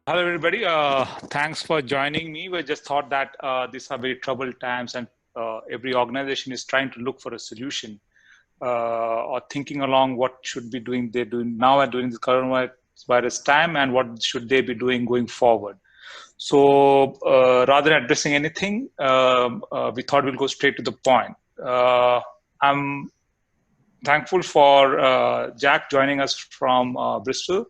Hello, everybody. Thanks for joining me. We just thought that these are very troubled times, and every organization is trying to look for a solution or thinking along what should be doing they're doing now and during the coronavirus time, and what should they be doing going forward. So, rather than addressing anything, we thought we'll go straight to the point. I'm thankful for Jack joining us from Bristol.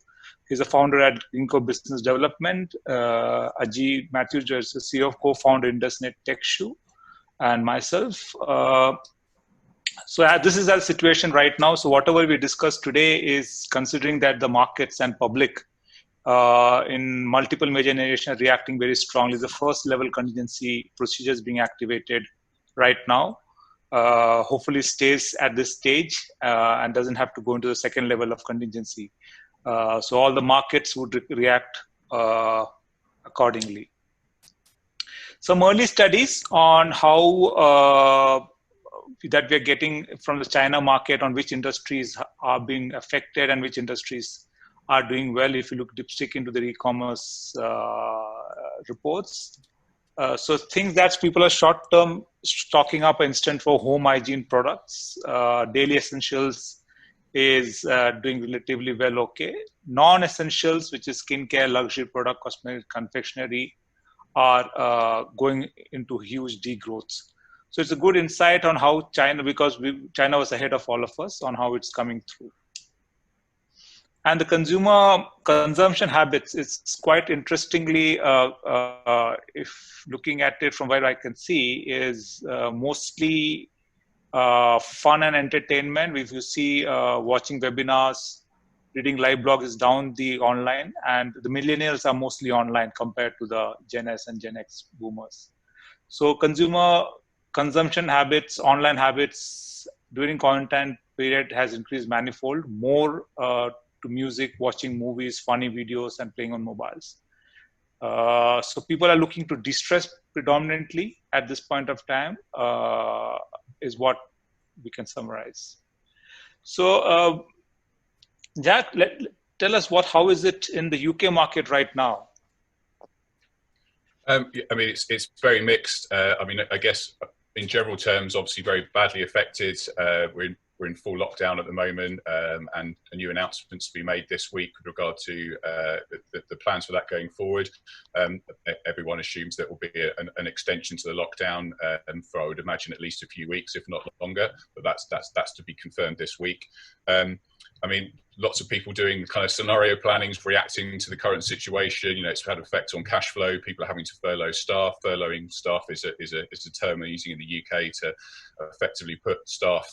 He's a founder at Ginkgo Business Development. Ajit Matthews is the CEO, co-founder IndusNet TechShoe, and myself. So this is our situation right now. So whatever we discuss today is considering that the markets and public in multiple major nations are reacting very strongly. The first level contingency procedures being activated right now. Hopefully stays at this stage and doesn't have to go into the second level of contingency. So all the markets would react accordingly. Some early studies on how that we're getting from the China market on which industries are being affected and which industries are doing well. If you look dipstick into the e-commerce reports. So things that people are short-term stocking up instant for home hygiene products, daily essentials is doing relatively well, okay. Non-essentials, which is skincare, luxury product, cosmetic, confectionery, are going into huge degrowths. So it's a good insight on how China, because China was ahead of all of us on how it's coming through. And the consumer consumption habits, it's quite interestingly, if looking at it from where I can see, is mostly fun and entertainment. If you see watching webinars, reading live blogs is down the online, and the millennials are mostly online compared to the Gen S and Gen X boomers. So consumer consumption habits, online habits during content period has increased manifold, more to music, watching movies, funny videos, and playing on mobiles. So people are looking to de-stress predominantly at this point of time, is what we can summarize. So, Jack, tell us how is it in the UK market right now? I mean, it's very mixed. I mean, I guess in general terms, obviously very badly affected. We're in full lockdown at the moment, and a new announcements to be made this week with regard to the plans for that going forward. Everyone assumes there will be an extension to the lockdown, for I would imagine at least a few weeks, if not longer. But that's to be confirmed this week. I mean, lots of people doing kind of scenario plannings, reacting to the current situation. You know, it's had an effect on cash flow. People are having to furlough staff. Furloughing staff is a term they're using in the UK to effectively put staff,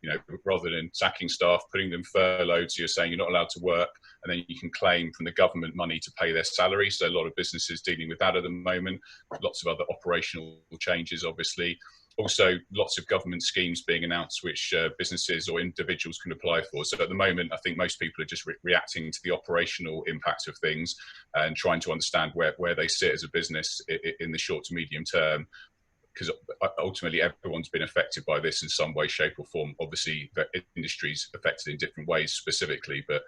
you know, rather than sacking staff, putting them furloughed. So you're saying you're not allowed to work, and then you can claim from the government money to pay their salary. So a lot of businesses dealing with that at the moment. Lots of other operational changes, obviously. Also, lots of government schemes being announced which businesses or individuals can apply for. So at the moment, I think most people are just reacting to the operational impact of things and trying to understand where they sit as a business in the short to medium term. Because ultimately, everyone's been affected by this in some way, shape or form. Obviously, the industry's affected in different ways specifically, but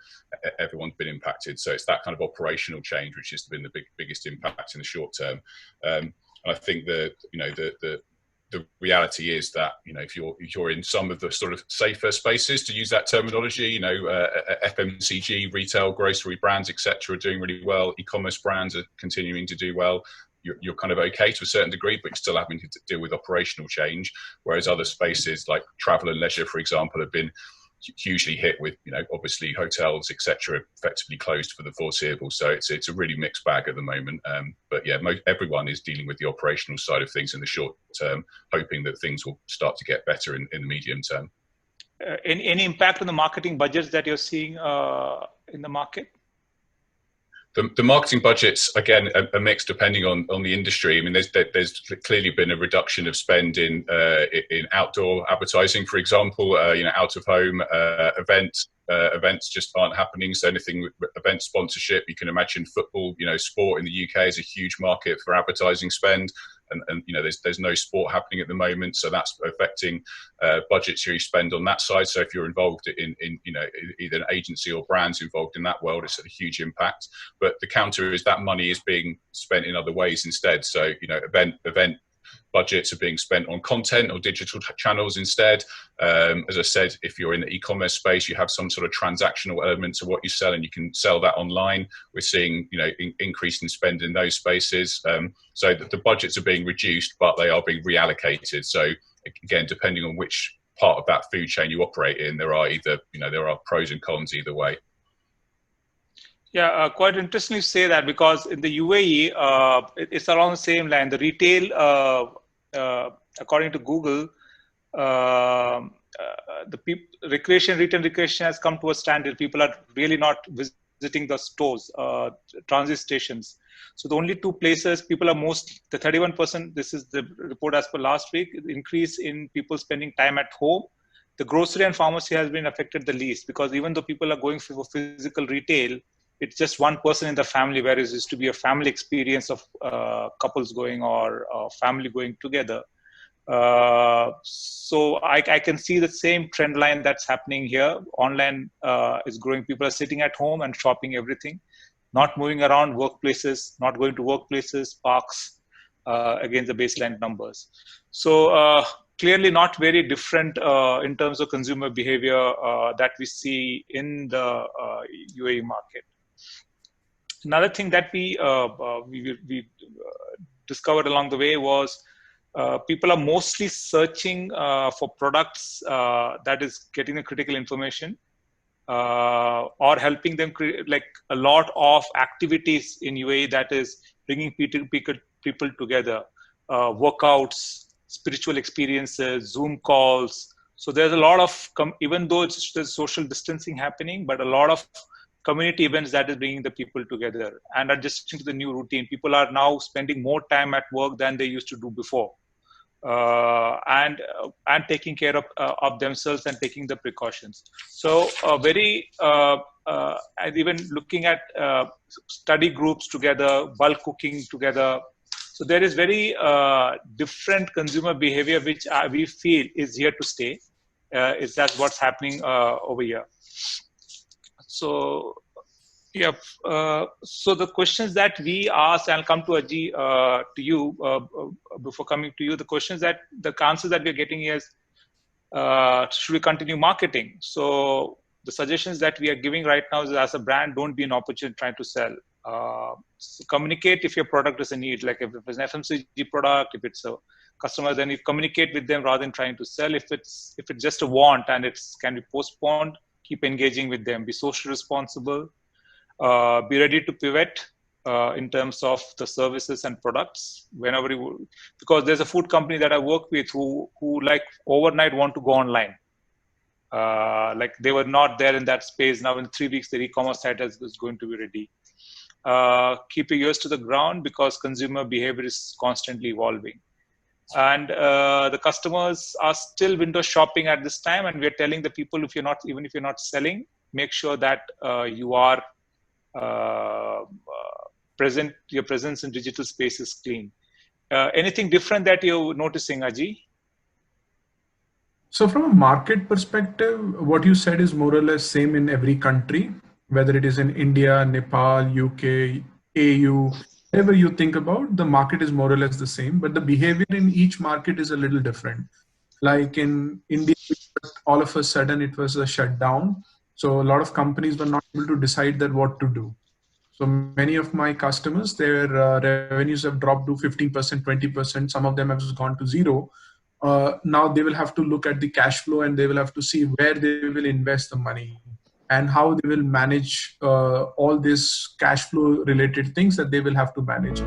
everyone's been impacted. So it's that kind of operational change which has been the biggest impact in the short term. And I think the reality is that, you know, if you're in some of the sort of safer spaces, to use that terminology, you know, FMCG, retail, grocery brands, etc., are doing really well. E-commerce brands are continuing to do well. You're kind of okay to a certain degree, but you're still having to deal with operational change. Whereas other spaces like travel and leisure, for example, have been hugely hit with, you know, obviously hotels, etc., effectively closed for the foreseeable. So it's a really mixed bag at the moment. But yeah, everyone is dealing with the operational side of things in the short term, hoping that things will start to get better in the medium term. Any impact on the marketing budgets that you're seeing in the market? The marketing budgets, again, are mixed depending on the industry. I mean, there's clearly been a reduction of spend in outdoor advertising, for example. You know, out of home events just aren't happening. So anything event sponsorship, you can imagine football, you know, sport in the UK is a huge market for advertising spend. and there's no sport happening at the moment, so that's affecting budgetary spend on that side. So if you're involved in either an agency or brands involved in that world, it's a huge impact. But the counter is that money is being spent in other ways instead. So event budgets are being spent on content or digital channels instead. As I said, if you're in the e-commerce space, you have some sort of transactional element to what you sell, and you can sell that online. We're seeing, increase in spend in those spaces. So the budgets are being reduced, but they are being reallocated. So again, depending on which part of that food chain you operate in, there are pros and cons either way. Yeah, quite interesting you say that, because in the UAE, it's along the same line. The retail, according to Google, the retail recreation has come to a standard. People are really not visiting the stores, transit stations. So the only two places people are the 31%, this is the report as per last week, increase in people spending time at home. The grocery and pharmacy has been affected the least, because even though people are going for physical retail, it's just one person in the family, whereas it used to be a family experience of couples going or family going together. So I can see the same trend line that's happening here. Online is growing. People are sitting at home and shopping everything, not moving around workplaces, not going to workplaces, parks, against the baseline numbers. So clearly not very different in terms of consumer behavior that we see in the UAE market. Another thing that we discovered along the way was people are mostly searching for products that is getting the critical information or helping them create, like a lot of activities in UAE that is bringing people together, workouts, spiritual experiences, Zoom calls. So there's a lot of, even though there's social distancing happening, but a lot of community events that is bringing the people together and adjusting to the new routine. People are now spending more time at work than they used to do before, and taking care of themselves and taking the precautions. So and even looking at study groups together, bulk cooking together. So there is very different consumer behavior, which we feel is here to stay. Is that what's happening over here? So, yeah. So the questions that we asked, I'll come to Aji, to you before coming to you. The answers that we're getting is, should we continue marketing? So the suggestions that we are giving right now is, as a brand, don't be an opportunist trying to sell. So communicate if your product is a need. Like if it's an FMCG product, if it's a customer, then you communicate with them rather than trying to sell. If it's just a want and it can be postponed, keep engaging with them. Be socially responsible. Be ready to pivot in terms of the services and products whenever you. Because there's a food company that I work with who like overnight want to go online. Like they were not there in that space. Now in 3 weeks, their e-commerce site is going to be ready. Keep your ears to the ground, because consumer behavior is constantly evolving. And the customers are still window shopping at this time, and we're telling the people, even if you're not selling, make sure that you are present. Your presence in digital space is clean. Anything different that you're noticing, Aji? So from a market perspective, what you said is more or less same in every country, whether it is in India, Nepal, UK, AU. Whatever you think about, the market is more or less the same, but the behavior in each market is a little different. Like in India, all of a sudden it was a shutdown. So a lot of companies were not able to decide that what to do. So many of my customers, their revenues have dropped to 15%, 20%. Some of them have gone to zero. Now they will have to look at the cash flow, and they will have to see where they will invest the money and how they will manage all these cash flow related things that they will have to manage.